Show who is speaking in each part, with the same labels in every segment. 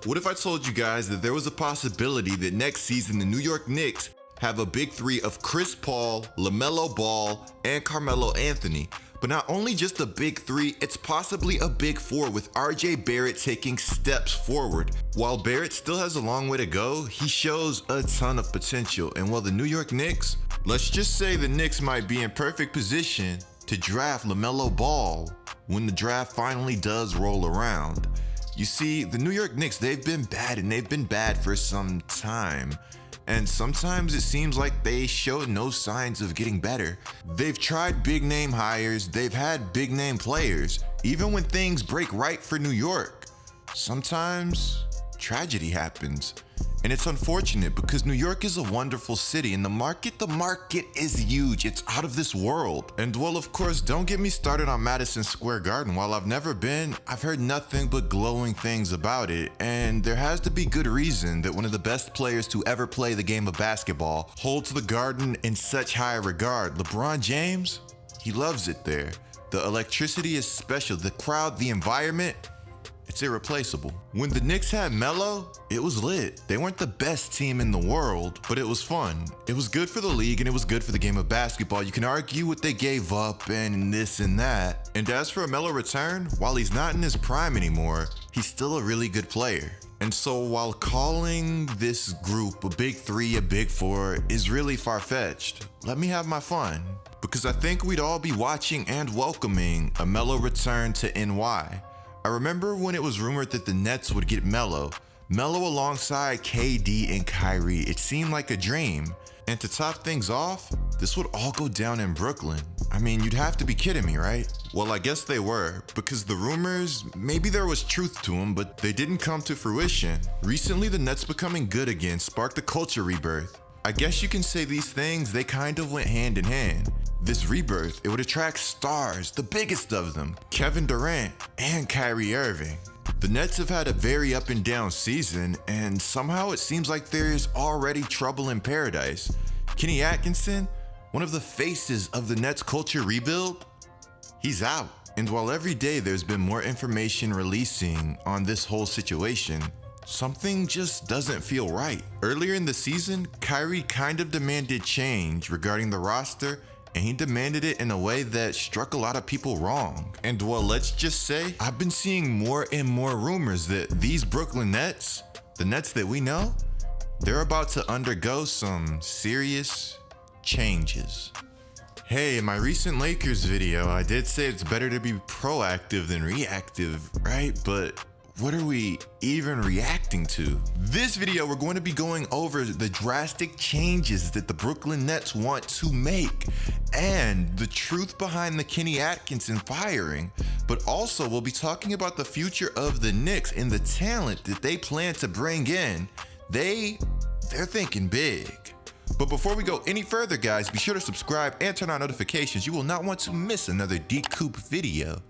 Speaker 1: What if I told you guys that there was a possibility that next season the New York Knicks have a big three of Chris Paul, LaMelo Ball, and Carmelo Anthony? But not only just a big three, it's possibly a big four with RJ Barrett taking steps forward. While Barrett still has a long way to go, he shows a ton of potential. And while the New York Knicks, let's just say the Knicks might be in perfect position to draft LaMelo Ball when the draft finally does roll around. You see, the New York Knicks, they've been bad, and they've been bad for some time. And sometimes it seems like they show no signs of getting better. They've tried big name hires, they've had big name players. Even when things break right for New York, sometimes tragedy happens. And it's unfortunate because New York is a wonderful city, and the market is huge. It's out of this world. And well, of course, don't get me started on Madison Square Garden. While I've never been, I've heard nothing but glowing things about it. And there has to be good reason that one of the best players to ever play the game of basketball holds the Garden in such high regard. LeBron James, he loves it there. The electricity is special. The crowd, the environment, it's irreplaceable. When the Knicks had Melo, it was lit. They weren't the best team in the world, but it was fun. It was good for the league, and it was good for the game of basketball. You can argue what they gave up and this and that. And as for a Melo return, while he's not in his prime anymore, he's still a really good player. And so while calling this group a big three, a big four is really far-fetched, let me have my fun. Because I think we'd all be watching and welcoming a Melo return to NY. I remember when it was rumored that the Nets would get Melo alongside KD and Kyrie. It seemed like a dream. And to top things off, this would all go down in Brooklyn. I mean, you'd have to be kidding me, right? Well, I guess they were, because the rumors, maybe there was truth to them, but they didn't come to fruition. Recently, the Nets becoming good again sparked a culture rebirth. I guess you can say these things, they kind of went hand in hand. This rebirth, it would attract stars, the biggest of them, Kevin Durant and Kyrie Irving. The Nets have had a very up and down season, and somehow it seems like there is already trouble in paradise. Kenny Atkinson, one of the faces of the Nets culture rebuild, he's out. And while every day there's been more information releasing on this whole situation, something just doesn't feel right. Earlier in the season, Kyrie kind of demanded change regarding the roster, and he demanded it in a way that struck a lot of people wrong. And well, let's just say, I've been seeing more and more rumors that these Brooklyn Nets, the Nets that we know, they're about to undergo some serious changes. Hey, in my recent Lakers video, I did say it's better to be proactive than reactive, right? But what are we even reacting to? This video, we're going to be going over the drastic changes that the Brooklyn Nets want to make and the truth behind the Kenny Atkinson firing. But also, we'll be talking about the future of the Knicks and the talent that they plan to bring in. They're thinking big. But before we go any further, guys, be sure to subscribe and turn on notifications. You will not want to miss another GETLIKECOOP video.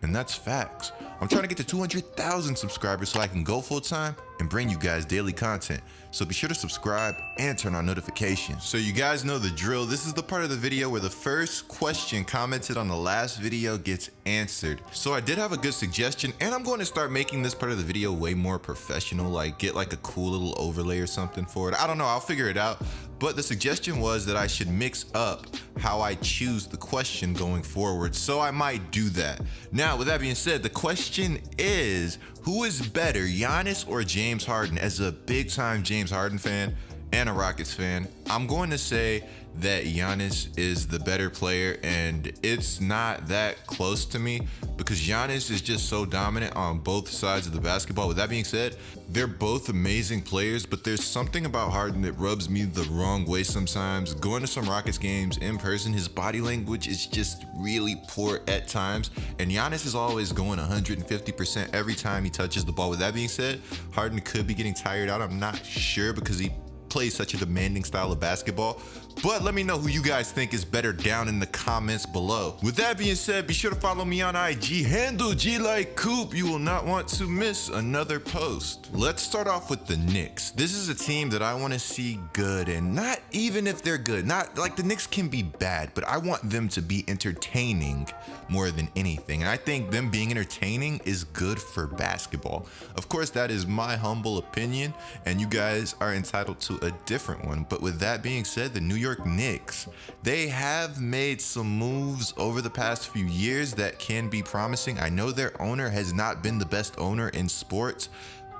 Speaker 1: And that's facts. I'm trying to get to 200,000 subscribers so I can go full time and bring you guys daily content. So be sure to subscribe and turn on notifications. So you guys know the drill. This is the part of the video where the first question commented on the last video gets answered. So I did have a good suggestion, and I'm going to start making this part of the video way more professional, like get like a cool little overlay or something for it. I don't know, I'll figure it out. But the suggestion was that I should mix up how I choose the question going forward, so I might do that. Now, with that being said, the question is, who is better, Giannis or James Harden? As a big-time James Harden fan and a Rockets fan, I'm going to say that Giannis is the better player, and it's not that close to me because Giannis is just so dominant on both sides of the basketball. With that being said, they're both amazing players, but there's something about Harden that rubs me the wrong way sometimes. Going to some Rockets games in person, his body language is just really poor at times, and Giannis is always going 150% every time he touches the ball. With that being said, Harden could be getting tired out. I'm not sure because he plays such a demanding style of basketball, But let me know who you guys think is better down in the comments below. With that being said, be sure to follow me on IG, handle GETLIKECOOP. You will not want to miss another post. Let's start off with the Knicks. This is a team that I want to see good, and not even if they're good. Not like the Knicks can be bad, but I want them to be entertaining more than anything. And I think them being entertaining is good for basketball. Of course, that is my humble opinion, and you guys are entitled to a different one. But with that being said, the New York Knicks, they have made some moves over the past few years that can be promising. I know their owner has not been the best owner in sports,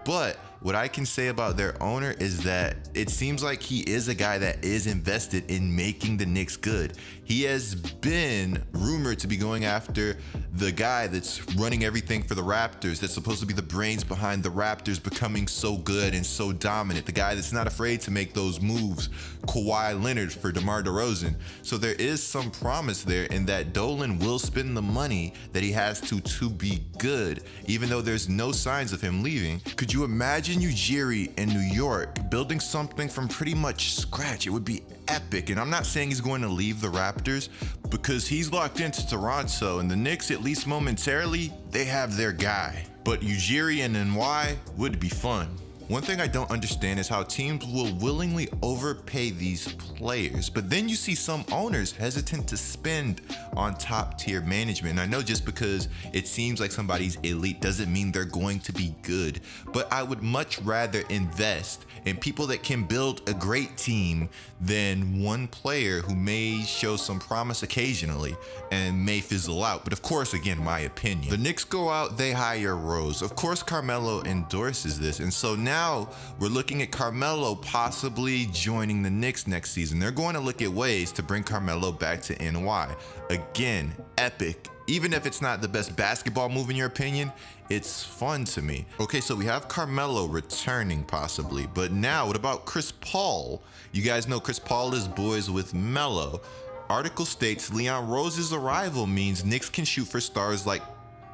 Speaker 1: but what I can say about their owner is that it seems like he is a guy that is invested in making the Knicks good. He has been rumored to be going after the guy that's running everything for the Raptors, that's supposed to be the brains behind the Raptors becoming so good and so dominant. The guy that's not afraid to make those moves, Kawhi Leonard for DeMar DeRozan. So there is some promise there in that Dolan will spend the money that he has to be good, even though there's no signs of him leaving. Could you imagine Ujiri in New York building something from pretty much scratch? It would be epic. And I'm not saying he's going to leave the Raptors, because he's locked into Toronto, and the Knicks, at least momentarily, they have their guy. But Ujiri and NY would be fun. One thing I don't understand is how teams will willingly overpay these players, but then you see some owners hesitant to spend on top tier management. And I know just because it seems like somebody's elite doesn't mean they're going to be good, but I would much rather invest in people that can build a great team than one player who may show some promise occasionally and may fizzle out. But of course, again, my opinion. The Knicks go out, they hire Rose. Of course, Carmelo endorses this, and so now we're looking at Carmelo possibly joining the Knicks next season. They're going to look at ways to bring Carmelo back to NY. Again, epic. Even if it's not the best basketball move in your opinion, it's fun to me. Okay, so we have Carmelo returning possibly, but now what about Chris Paul? You guys know Chris Paul is boys with Melo. Article states Leon Rose's arrival means Knicks can shoot for stars like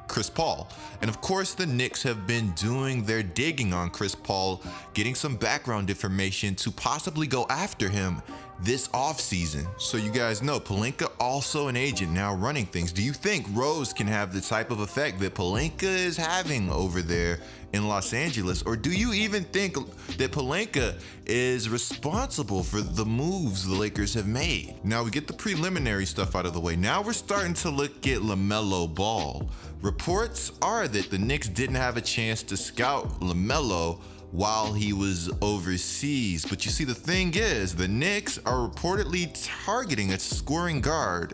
Speaker 1: Chris Paul. And of course, the Knicks have been doing their digging on Chris Paul, getting some background information to possibly go after him this offseason. So you guys know Pelinka also an agent now running things. Do you think Rose can have the type of effect that Pelinka is having over there in Los Angeles? Or do you even think that Pelinka is responsible for the moves the Lakers have made? Now we get the preliminary stuff out of the way. Now we're starting to look at LaMelo Ball. Reports are that the Knicks didn't have a chance to scout LaMelo while he was overseas. But you see, the thing is, the Knicks are reportedly targeting a scoring guard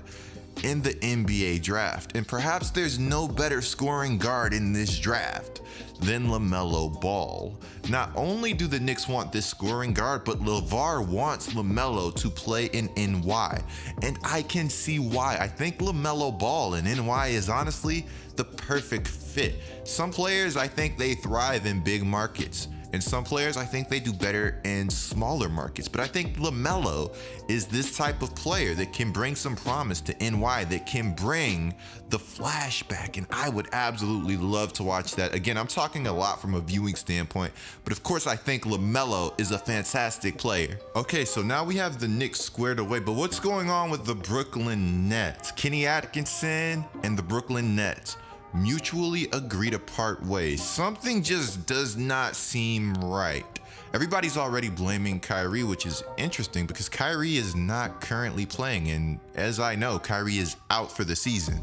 Speaker 1: in the NBA draft. And perhaps there's no better scoring guard in this draft than LaMelo Ball. Not only do the Knicks want this scoring guard, but LeVar wants LaMelo to play in NY. And I can see why. I think LaMelo Ball in NY is honestly the perfect fit. Some players, I think they thrive in big markets, and some players, I think they do better in smaller markets. But I think LaMelo is this type of player that can bring some promise to NY, that can bring the flashback. And I would absolutely love to watch that. Again, I'm talking a lot from a viewing standpoint, but of course, I think LaMelo is a fantastic player. Okay, so now we have the Knicks squared away, but what's going on with the Brooklyn Nets? Kenny Atkinson and the Brooklyn Nets mutually agree to part ways. Something just does not seem right. Everybody's already blaming Kyrie, which is interesting because Kyrie is not currently playing, and as I know, Kyrie is out for the season.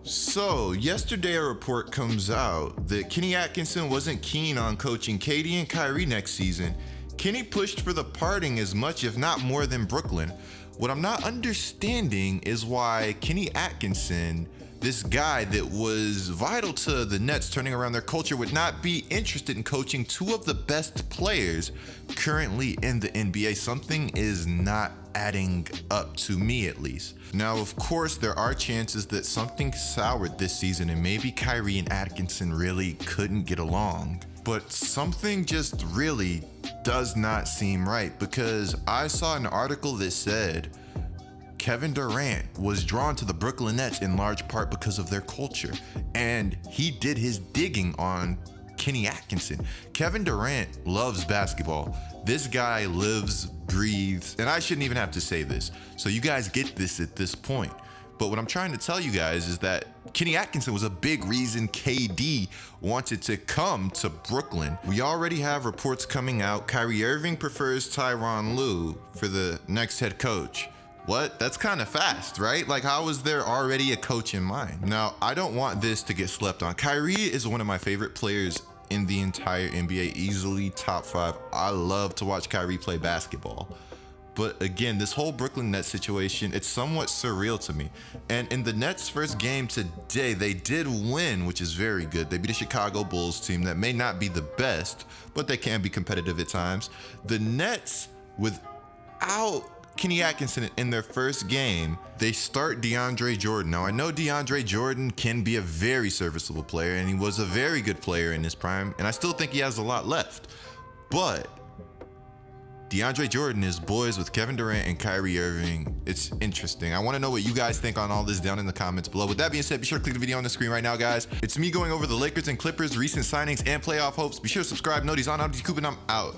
Speaker 1: So yesterday a report comes out that Kenny Atkinson wasn't keen on coaching KD and Kyrie next season. Kenny pushed for the parting as much, if not more, than Brooklyn. What I'm not understanding is why Kenny Atkinson, this guy that was vital to the Nets turning around their culture, would not be interested in coaching two of the best players currently in the NBA. Something is not adding up to me, at least. Now, of course, there are chances that something soured this season and maybe Kyrie and Atkinson really couldn't get along. But something just really does not seem right, because I saw an article that said Kevin Durant was drawn to the Brooklyn Nets in large part because of their culture, and he did his digging on Kenny Atkinson. Kevin Durant loves basketball. This guy lives, breathes, and I shouldn't even have to say this, so you guys get this at this point. But what I'm trying to tell you guys is that Kenny Atkinson was a big reason KD wanted to come to Brooklyn. We already have reports coming out. Kyrie Irving prefers Tyronn Lue for the next head coach. What? That's kind of fast, right? Like, how is there already a coach in mind? Now, I don't want this to get slept on. Kyrie is one of my favorite players in the entire NBA, easily top 5. I love to watch Kyrie play basketball. But again, this whole Brooklyn Nets situation, it's somewhat surreal to me. And in the Nets' first game today, they did win, which is very good. They beat a Chicago Bulls team that may not be the best, but they can be competitive at times. The Nets, without Kenny Atkinson in their first game, they start DeAndre Jordan. Now, I know DeAndre Jordan can be a very serviceable player, and he was a very good player in his prime, and I still think he has a lot left. But DeAndre Jordan is boys with Kevin Durant and Kyrie Irving. It's interesting. I want to know what you guys think on all this down in the comments below. With that being said, be sure to click the video on the screen right now, guys. It's me going over the Lakers and Clippers recent signings and playoff hopes. Be sure to subscribe, notice on GETLIKECOOP, and I'm out.